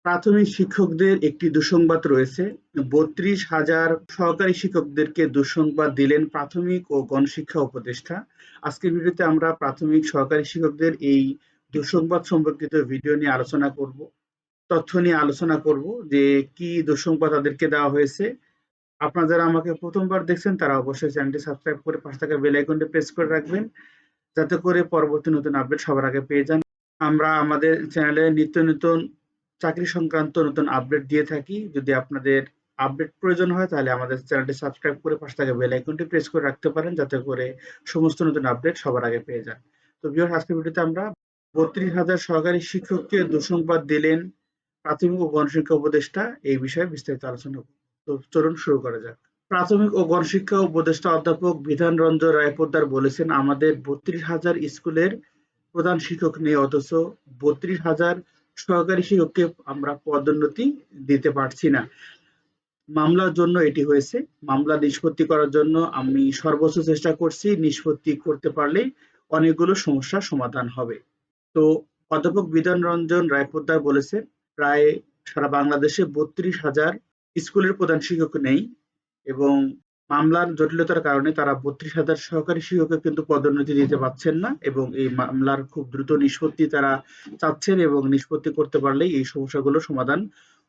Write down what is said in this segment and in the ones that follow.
প্রাথমিক শিক্ষকদের একটি দুঃসংবাদ রয়েছে। ৩২,০০০ সহকারী শিক্ষকদেরকে দুঃসংবাদ দিলেন প্রাথমিক ও গণশিক্ষা উপদেষ্টা। আজকের ভিডিওতে আমরা প্রাথমিক সহকারী শিক্ষকদের এই দুঃসংবাদ সম্পর্কিত ভিডিও নিয়ে আলোচনা করব। তথ্য নিয়ে আলোচনা করব যে কি দুঃসংবাদ তাদেরকে দেওয়া হয়েছে। আপনারা যারা আমাকে প্রথমবার দেখছেন তারা অবশ্যই চ্যানেলটি সাবস্ক্রাইব করে পাশে থাকা বেল আইকনটি প্রেস করে রাখবেন, যাতে করে পরবর্তী নতুন আপডেট সবার আগে পেয়ে যান। আমরা আমাদের চ্যানেলে নিত্য নতুন চাকরি সংক্রান্ত নতুন আপডেট দিয়ে থাকি। যদি আপনাদের আপডেট প্রয়োজন হয় তাহলে আমাদের চ্যানেলটি সাবস্ক্রাইব করে পাশে থাকা বেল আইকনটি প্রেস করে রাখতে পারেন, যাতে করে সমস্ত নতুন আপডেট সবার আগে পেয়ে যান। তো ভিউয়ার্স, আজকের ভিডিওতে আমরা ৩২,০০০ সহকারী শিক্ষককে দুঃসংবাদ দিলেন প্রাথমিক ও গণশিক্ষা উপদেষ্টা, এই বিষয়ে বিস্তারিত আলোচনা করব। তো চলুন শুরু করা যাক। প্রাথমিক ও গণশিক্ষা উপদেষ্টা অধ্যাপক বিধান রঞ্জন রায় পোদ্দার বলেছেন, আমাদের ৩২,০০০ স্কুলের প্রধান শিক্ষক নেই, অথচ ৩২,০০০ সহকারী শিক্ষককে আমরা পদোন্নতি দিতে পারছি না। মামলার জন্য এটি হয়েছে। মামলা নিষ্পত্তি করার জন্য আমি সর্বোচ্চ চেষ্টা করছি। নিষ্পত্তি করতে পারলেই অনেকগুলো সমস্যার সমাধান হবে। তো অধ্যাপক বিধান রঞ্জন রায় পোদ্দার বলেছেন, প্রায় সারা বাংলাদেশে ৩২,০০০ স্কুলের প্রধান শিক্ষক নেই এবং মামলার জটিলতার কারণে তারা ৩২,০০০ সহকারী শিক্ষককে কিন্তু পদোন্নতি দিতে পারছেন না এবং এই মামলার খুব দ্রুত নিষ্পত্তি তারা চাচ্ছেন এবং নিষ্পত্তি করতে পারলেই এই সমস্যাগুলোর সমাধান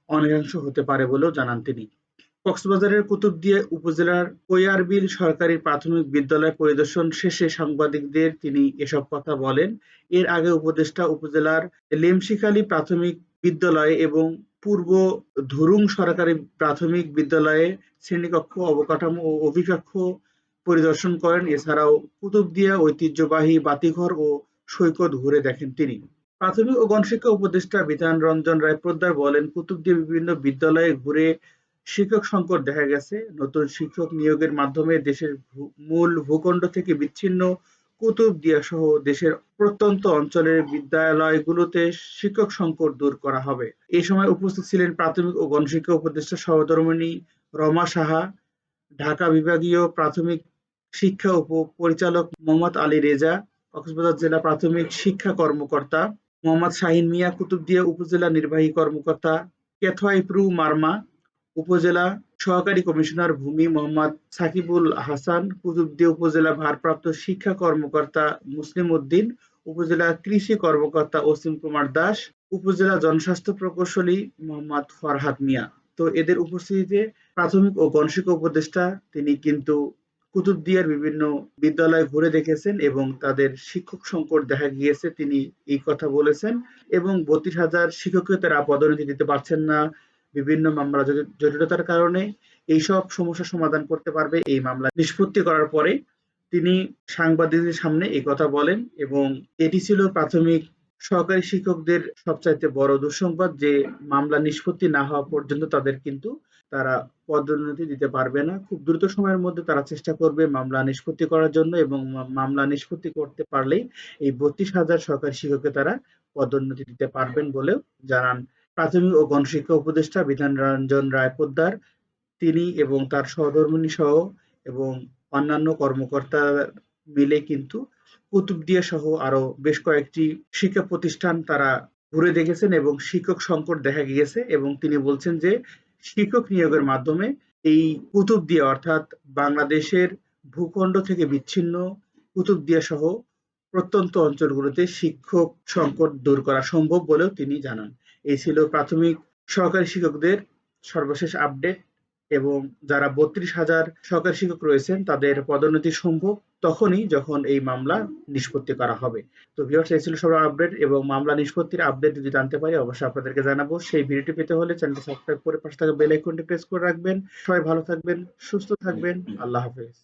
অনেকাংশ হতে পারে বলেও জানান তিনি। কক্সবাজারের কুতুবদিয়া উপজেলার কৈয়ারবিল সরকারি প্রাথমিক বিদ্যালয় পরিদর্শন শেষে সাংবাদিকদের তিনি এসব কথা বলেন। এর আগে উপদেষ্টা উপজেলার লেমশিখালী প্রাথমিক বিদ্যালয় এবং পূর্ব ধুরুং সরকারি প্রাথমিক বিদ্যালয়ে শ্রেণীকক্ষ, অবকাঠামো ও অভিকক্ষ পরিদর্শন করেন। এছাড়াও কুতুবদিয়া ঐতিহ্যবাহী বাতিঘর ও সৈকত ঘুরে দেখেন তিনি। প্রাথমিক ও গণশিক্ষা উপদেষ্টা বিধান রঞ্জন রায় পোদ্দার বলেন, কুতুবদিয়া বিভিন্ন বিদ্যালয়ে ঘুরে শিক্ষক সংকট দেখা গেছে। নতুন শিক্ষক নিয়োগের মাধ্যমে দেশের মূল ভূখণ্ড থেকে বিচ্ছিন্ন কুতুবদিয়া সহ দেশের প্রত্যন্ত অঞ্চলের বিদ্যালয়গুলোতে শিক্ষক সংকট দূর করা হবে। এ সময় উপস্থিত ছিলেন প্রাথমিক ও গণশিক্ষা উপদেষ্টা সহধর্মিণী রমা সাহা, ঢাকা বিভাগীয় প্রাথমিক শিক্ষা উপপরিচালক মোহাম্মদ আলী রেজা, কক্সবাজার জেলা প্রাথমিক শিক্ষা কর্মকর্তা মোহাম্মদ শাহীন মিয়া, কুতুবদিয়া উপজেলা নির্বাহী কর্মকর্তা কেথওয়াইপ্রু মারমা, উপজেলা সহকারী কমিশনার ভূমি মোহাম্মদ সাকিবুল হাসান, কুতুবদিয়া উপজেলা ভারপ্রাপ্ত শিক্ষা কর্মকর্তা মুসলিম উদ্দিন, উপজেলা কৃষি কর্মকর্তা অসীম কুমার দাস, উপজেলা জনস্বাস্থ্য প্রকৌশলী মোহাম্মদ ফরহাদ মিয়া। তো এদের উপস্থিতিতে প্রাথমিক ও গণশিক্ষা উপদেষ্টা তিনি কিন্তু কুতুবদিয়ার বিভিন্ন বিদ্যালয় ঘুরে দেখেছেন এবং তাদের শিক্ষক সংকট দেখা গিয়েছে, তিনি এই কথা বলেছেন। এবং ৩২,০০০ শিক্ষককে তারা পদোন্নতি দিতে পারছেন না বিভিন্ন মামলা জটিলতার কারণে। এইসব সমস্যার সমাধান করতে পারবে এই মামলা নিষ্পত্তি করার পরে। তিনি সাংবাদিকদের সামনে এই কথা বলেন এবং এটি ছিল প্রাথমিক সহকারী শিক্ষকদের সবচাইতে বড় দুঃসংবাদ, যে মামলা নিষ্পত্তি না হওয়া পর্যন্ত তাদের কিন্তু তারা পদোন্নতি দিতে পারবে না। খুব দ্রুত সময়ের মধ্যে তারা চেষ্টা করবে মামলা নিষ্পত্তি করার জন্য এবং মামলা নিষ্পত্তি করতে পারলেই এই ৩২,০০০ সহকারী শিক্ষককে তারা পদোন্নতি দিতে পারবেন বলেও জানান প্রাথমিক ও গণশিক্ষা উপদেষ্টা বিধান রঞ্জন রায় পোদ্দার। তিনি এবং তার সহধর্মিণী সহ এবং অন্যান্য কর্মকর্তা মিলে কিন্তু কুতুবদিয়া সহ আরো বেশ কয়েকটি শিক্ষা প্রতিষ্ঠান তারা ঘুরে দেখেছেন এবং শিক্ষক সংকট দেখা গিয়েছে এবং তিনি বলছেন যে শিক্ষক নিয়োগের মাধ্যমে এই কুতুবদিয়া অর্থাৎ বাংলাদেশের ভূখণ্ড থেকে বিচ্ছিন্ন কুতুবদিয়া সহ প্রত্যন্ত অঞ্চলগুলোতে শিক্ষক সংকট দূর করা সম্ভব বলেও তিনি জানান। এই ছিল প্রাথমিক সহকারী শিক্ষকদের সর্বশেষ আপডেট এবং যারা ৩২,০০০ সহকারী শিক্ষক রয়েছেন তাদের পদোন্নতি সম্ভব তখনই যখন এই মামলা নিষ্পত্তি করা হবে। তো ভিউয়ার্স, এই ছিল সবার আপডেট এবং মামলা নিষ্পত্তির আপডেট যদি জানতে পারি অবশ্যই আপনাদেরকে জানাবো। সেই ভিডিওটি পেতে হলে চ্যানেলটি সাবস্ক্রাইব করে পাশে থাকা বেল আইকনটি প্রেস করে রাখবেন। সবাই ভালো থাকবেন, সুস্থ থাকবেন। আল্লাহ হাফেজ।